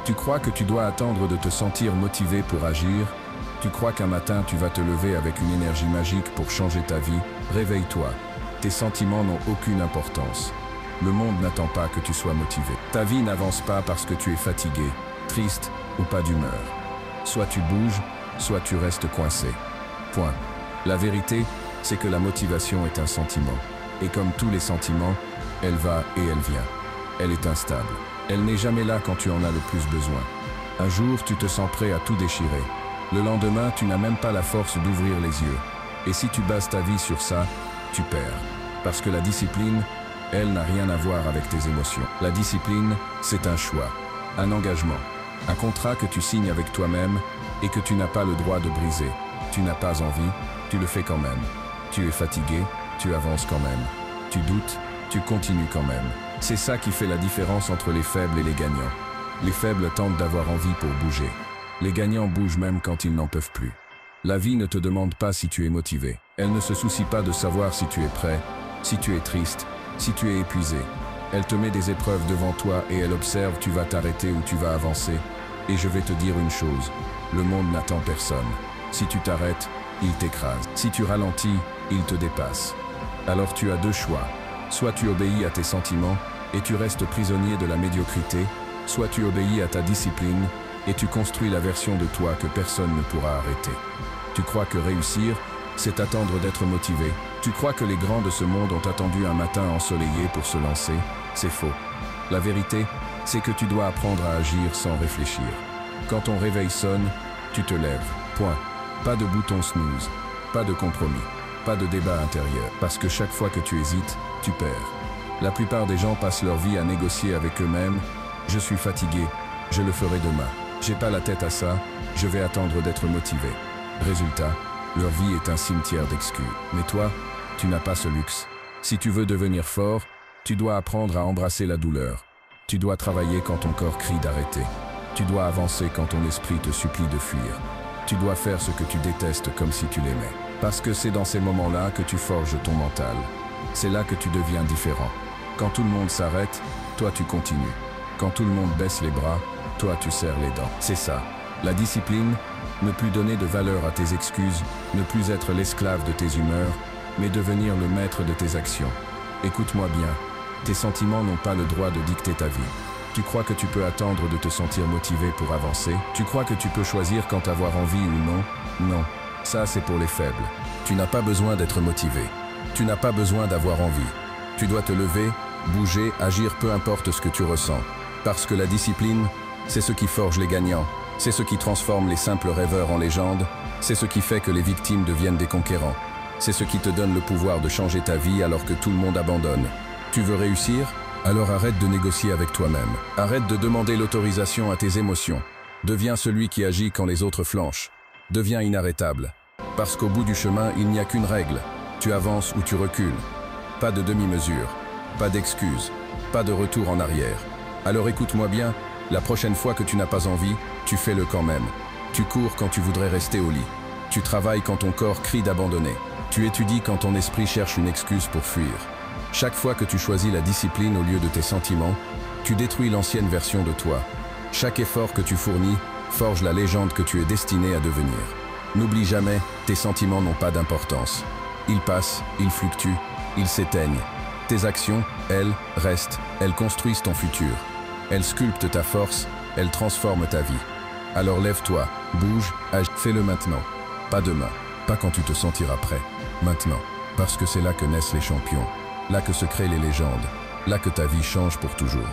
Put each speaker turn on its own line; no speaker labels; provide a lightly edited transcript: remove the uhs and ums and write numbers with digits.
Tu crois que tu dois attendre de te sentir motivé pour agir? Tu crois qu'un matin tu vas te lever avec une énergie magique pour changer ta vie? Réveille-toi. Tes sentiments n'ont aucune importance. Le monde n'attend pas que tu sois motivé. Ta vie n'avance pas parce que tu es fatigué, triste ou pas d'humeur. Soit tu bouges, soit tu restes coincé. Point. La vérité, c'est que la motivation est un sentiment. Et comme tous les sentiments, elle va et elle vient. Elle est instable. Elle n'est jamais là quand tu en as le plus besoin. Un jour, tu te sens prêt à tout déchirer. Le lendemain, tu n'as même pas la force d'ouvrir les yeux. Et si tu bases ta vie sur ça, tu perds. Parce que la discipline, elle n'a rien à voir avec tes émotions. La discipline, c'est un choix, un engagement, un contrat que tu signes avec toi-même et que tu n'as pas le droit de briser. Tu n'as pas envie, tu le fais quand même. Tu es fatigué, tu avances quand même. Tu doutes, tu continues quand même. C'est ça qui fait la différence entre les faibles et les gagnants. Les faibles tentent d'avoir envie pour bouger. Les gagnants bougent même quand ils n'en peuvent plus. La vie ne te demande pas si tu es motivé. Elle ne se soucie pas de savoir si tu es prêt, si tu es triste, si tu es épuisé. Elle te met des épreuves devant toi et elle observe tu vas t'arrêter ou tu vas avancer. Et je vais te dire une chose, le monde n'attend personne. Si tu t'arrêtes, il t'écrase. Si tu ralentis, il te dépasse. Alors tu as deux choix. Soit tu obéis à tes sentiments et tu restes prisonnier de la médiocrité, soit tu obéis à ta discipline et tu construis la version de toi que personne ne pourra arrêter. Tu crois que réussir, c'est attendre d'être motivé. Tu crois que les grands de ce monde ont attendu un matin ensoleillé pour se lancer. C'est faux. La vérité, c'est que tu dois apprendre à agir sans réfléchir. Quand ton réveil sonne, tu te lèves. Point. Pas de bouton snooze. Pas de compromis. Pas de débat intérieur. Parce que chaque fois que tu hésites, tu perds. La plupart des gens passent leur vie à négocier avec eux-mêmes. Je suis fatigué, je le ferai demain. J'ai pas la tête à ça, je vais attendre d'être motivé. Résultat, leur vie est un cimetière d'excuses. Mais toi, tu n'as pas ce luxe. Si tu veux devenir fort, tu dois apprendre à embrasser la douleur. Tu dois travailler quand ton corps crie d'arrêter. Tu dois avancer quand ton esprit te supplie de fuir. Tu dois faire ce que tu détestes comme si tu l'aimais. Parce que c'est dans ces moments-là que tu forges ton mental. C'est là que tu deviens différent. Quand tout le monde s'arrête, toi tu continues. Quand tout le monde baisse les bras, toi tu serres les dents. C'est ça. La discipline, ne plus donner de valeur à tes excuses, ne plus être l'esclave de tes humeurs, mais devenir le maître de tes actions. Écoute-moi bien, tes sentiments n'ont pas le droit de dicter ta vie. Tu crois que tu peux attendre de te sentir motivé pour avancer? Tu crois que tu peux choisir quand avoir envie ou non? Non, ça c'est pour les faibles. Tu n'as pas besoin d'être motivé. Tu n'as pas besoin d'avoir envie. Tu dois te lever, bouger, agir peu importe ce que tu ressens. Parce que la discipline, c'est ce qui forge les gagnants. C'est ce qui transforme les simples rêveurs en légendes. C'est ce qui fait que les victimes deviennent des conquérants. C'est ce qui te donne le pouvoir de changer ta vie alors que tout le monde abandonne. Tu veux réussir? Alors arrête de négocier avec toi-même. Arrête de demander l'autorisation à tes émotions. Deviens celui qui agit quand les autres flanchent. Deviens inarrêtable. Parce qu'au bout du chemin, il n'y a qu'une règle. Tu avances ou tu recules. Pas de demi-mesure. Pas d'excuses. Pas de retour en arrière. Alors écoute-moi bien, la prochaine fois que tu n'as pas envie, tu fais-le quand même. Tu cours quand tu voudrais rester au lit. Tu travailles quand ton corps crie d'abandonner. Tu étudies quand ton esprit cherche une excuse pour fuir. Chaque fois que tu choisis la discipline au lieu de tes sentiments, tu détruis l'ancienne version de toi. Chaque effort que tu fournis forge la légende que tu es destiné à devenir. N'oublie jamais, tes sentiments n'ont pas d'importance. Ils passent, ils fluctuent, ils s'éteignent. Tes actions, elles, restent, elles construisent ton futur. Elles sculptent ta force, elles transforment ta vie. Alors lève-toi, bouge, agis, fais-le maintenant. Pas demain, pas quand tu te sentiras prêt. Maintenant, parce que c'est là que naissent les champions. Là que se créent les légendes, là que ta vie change pour toujours.